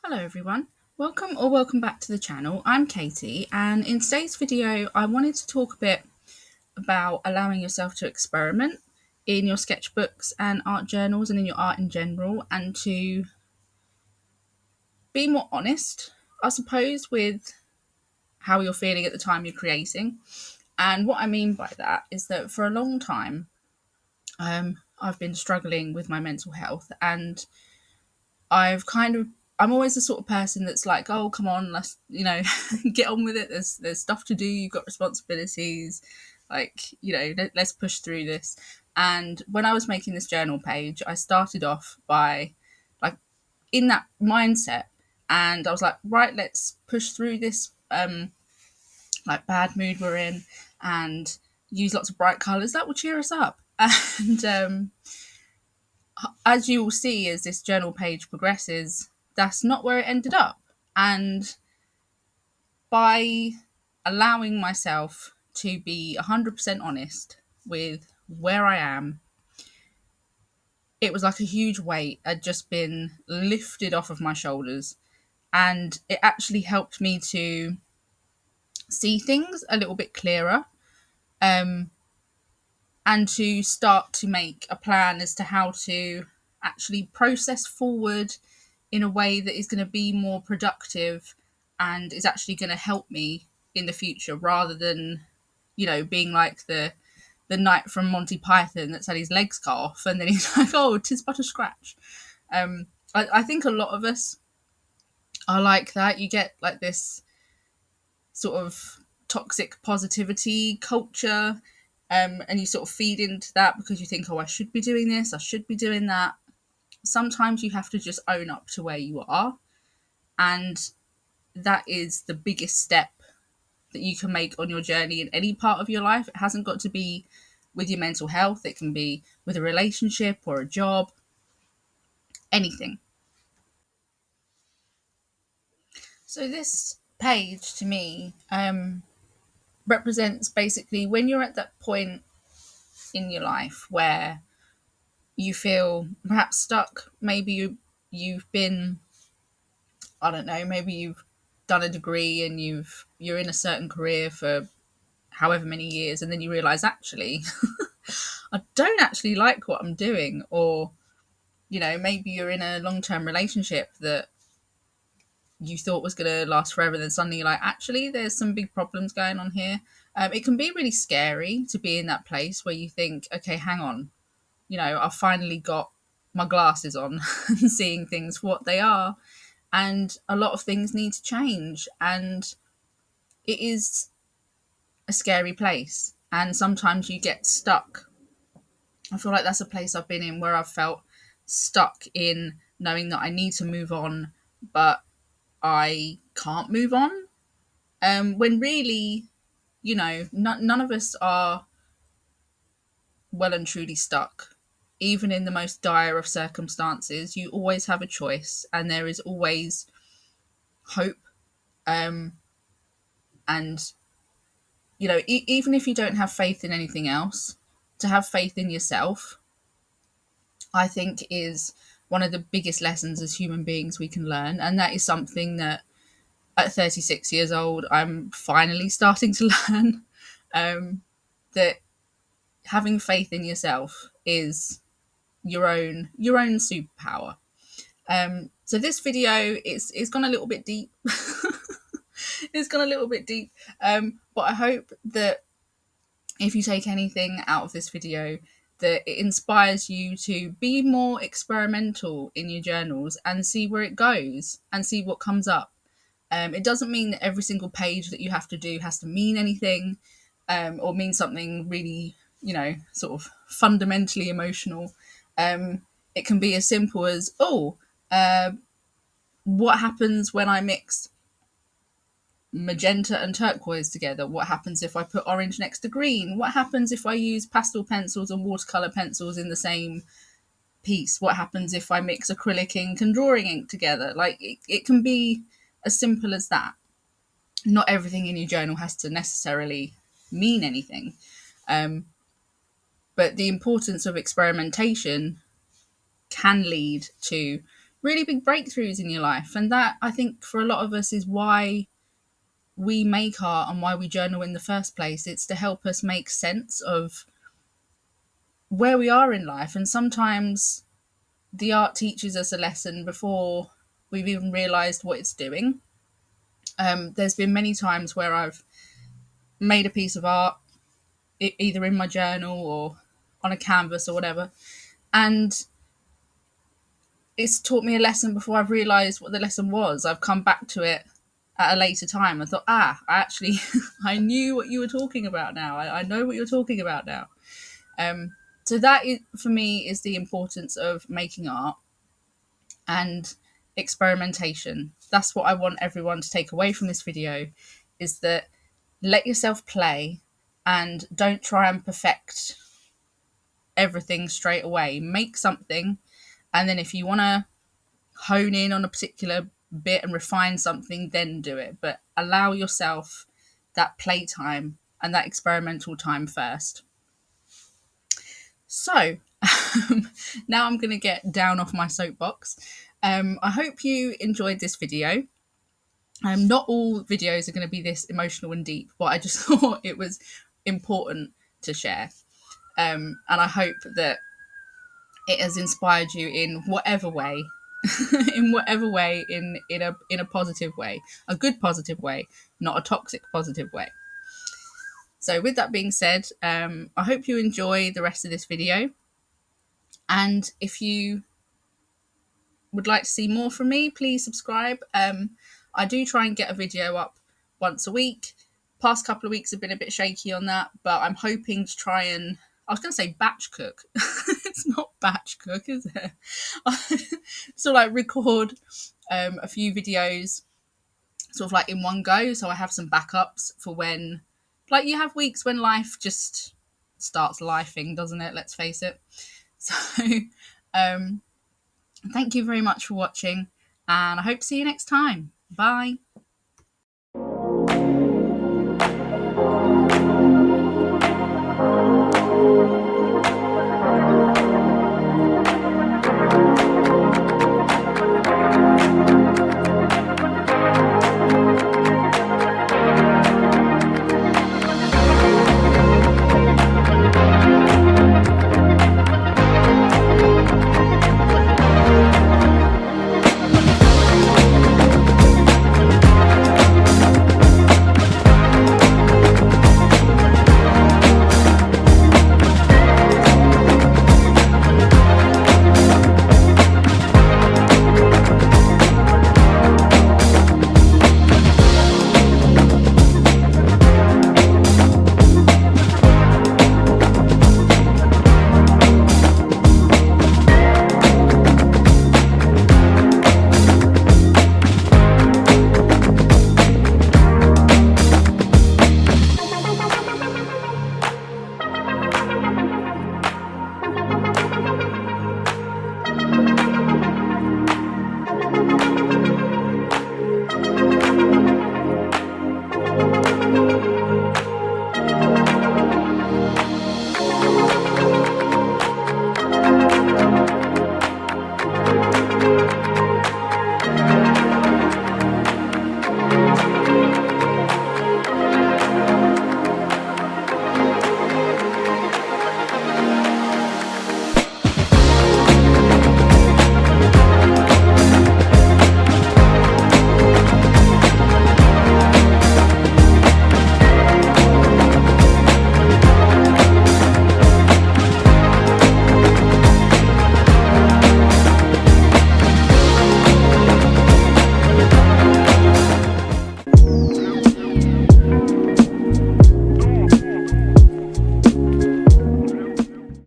Hello everyone, welcome back to the channel. I'm Katie, and in today's video I wanted to talk a bit about allowing yourself to experiment in your sketchbooks and art journals and in your art in general, and to be more honest, I suppose, with how you're feeling at the time you're creating. And what I mean by that is that for a long time I've been struggling with my mental health, and I'm always the sort of person that's like, oh, come on, let's, get on with it. There's stuff to do. You've got responsibilities. Like, let's push through this. And when I was making this journal page, I started off by like in that mindset, and I was like, right, let's push through this like bad mood we're in, and use lots of bright colors that will cheer us up. And as you will see as this journal page progresses, that's not where it ended up. And by allowing myself to be 100% honest with where I am, it was like a huge weight had just been lifted off of my shoulders. And it actually helped me to see things a little bit clearer, um, and to start to make a plan as to how to actually process forward in a way that is going to be more productive and is actually going to help me in the future, rather than being like the knight from Monty Python that's had his legs cut off and then he's like, oh, 'tis but a scratch. I think a lot of us are like that. You get like this sort of toxic positivity culture, and you sort of feed into that because you think, oh, I should be doing this, I should be doing that. Sometimes you have to just own up to where you are, and that is the biggest step that you can make on your journey in any part of your life. It hasn't got to be with your mental health, it can be with a relationship or a job, anything. So this page to me represents basically when you're at that point in your life where you feel perhaps stuck. Maybe you've been, I don't know, maybe you've done a degree and you're in a certain career for however many years, and then you realize, actually I don't actually like what I'm doing. Or maybe you're in a long-term relationship that you thought was going to last forever, then suddenly you're like, actually there's some big problems going on here. It can be really scary to be in that place where you think, okay, hang on, I've finally got my glasses on and seeing things for what they are, and a lot of things need to change, and it is a scary place, and sometimes you get stuck. I feel like that's a place I've been in where I've felt stuck in knowing that I need to move on, but I can't move on. When really, none of us are well and truly stuck. Even in the most dire of circumstances, you always have a choice, and there is always hope. Um, and even if you don't have faith in anything else, to have faith in yourself, I think, is one of the biggest lessons as human beings we can learn. And that is something that at 36 years old, I'm finally starting to learn, that having faith in yourself is your own superpower. So this video is gone a little bit deep. It's gone a little bit deep, but I hope that if you take anything out of this video, that it inspires you to be more experimental in your journals and see where it goes and see what comes up. It doesn't mean that every single page that you have to do has to mean anything, or mean something really, sort of fundamentally emotional. It can be as simple as, what happens when I mix magenta and turquoise together? What happens if I put orange next to green? What happens if I use pastel pencils and watercolor pencils in the same piece? What happens if I mix acrylic ink and drawing ink together? Like, it can be as simple as that. Not everything in your journal has to necessarily mean anything. But the importance of experimentation can lead to really big breakthroughs in your life. And that, I think, for a lot of us is why we make art and why we journal in the first place. It's to help us make sense of where we are in life. And sometimes the art teaches us a lesson before we've even realized what it's doing. There's been many times where I've made a piece of art, either in my journal or on a canvas or whatever, and it's taught me a lesson before I've realized what the lesson was. I've come back to it at a later time. I thought, I actually, I knew what you were talking about now. I know what you're talking about now. So that is, for me, is the importance of making art and experimentation. That's what I want everyone to take away from this video, is that let yourself play and don't try and perfect everything straight away. Make something, and then if you want to hone in on a particular bit and refine something, then do it. But allow yourself that playtime and that experimental time first. So now I'm going to get down off my soapbox. I hope you enjoyed this video. Not all videos are going to be this emotional and deep, but I just thought it was important to share. And I hope that it has inspired you in whatever way, in a positive way, a good positive way, not a toxic positive way. So with that being said, I hope you enjoy the rest of this video. And if you would like to see more from me, please subscribe. I do try and get a video up once a week. Past couple of weeks have been a bit shaky on that, but I'm hoping to try and, I was going to say batch cook. It's not batch cook, is it? So like record a few videos sort of like in one go, so I have some backups for when, like, you have weeks when life just starts lifing, doesn't it? Let's face it. So thank you very much for watching, and I hope to see you next time. Bye.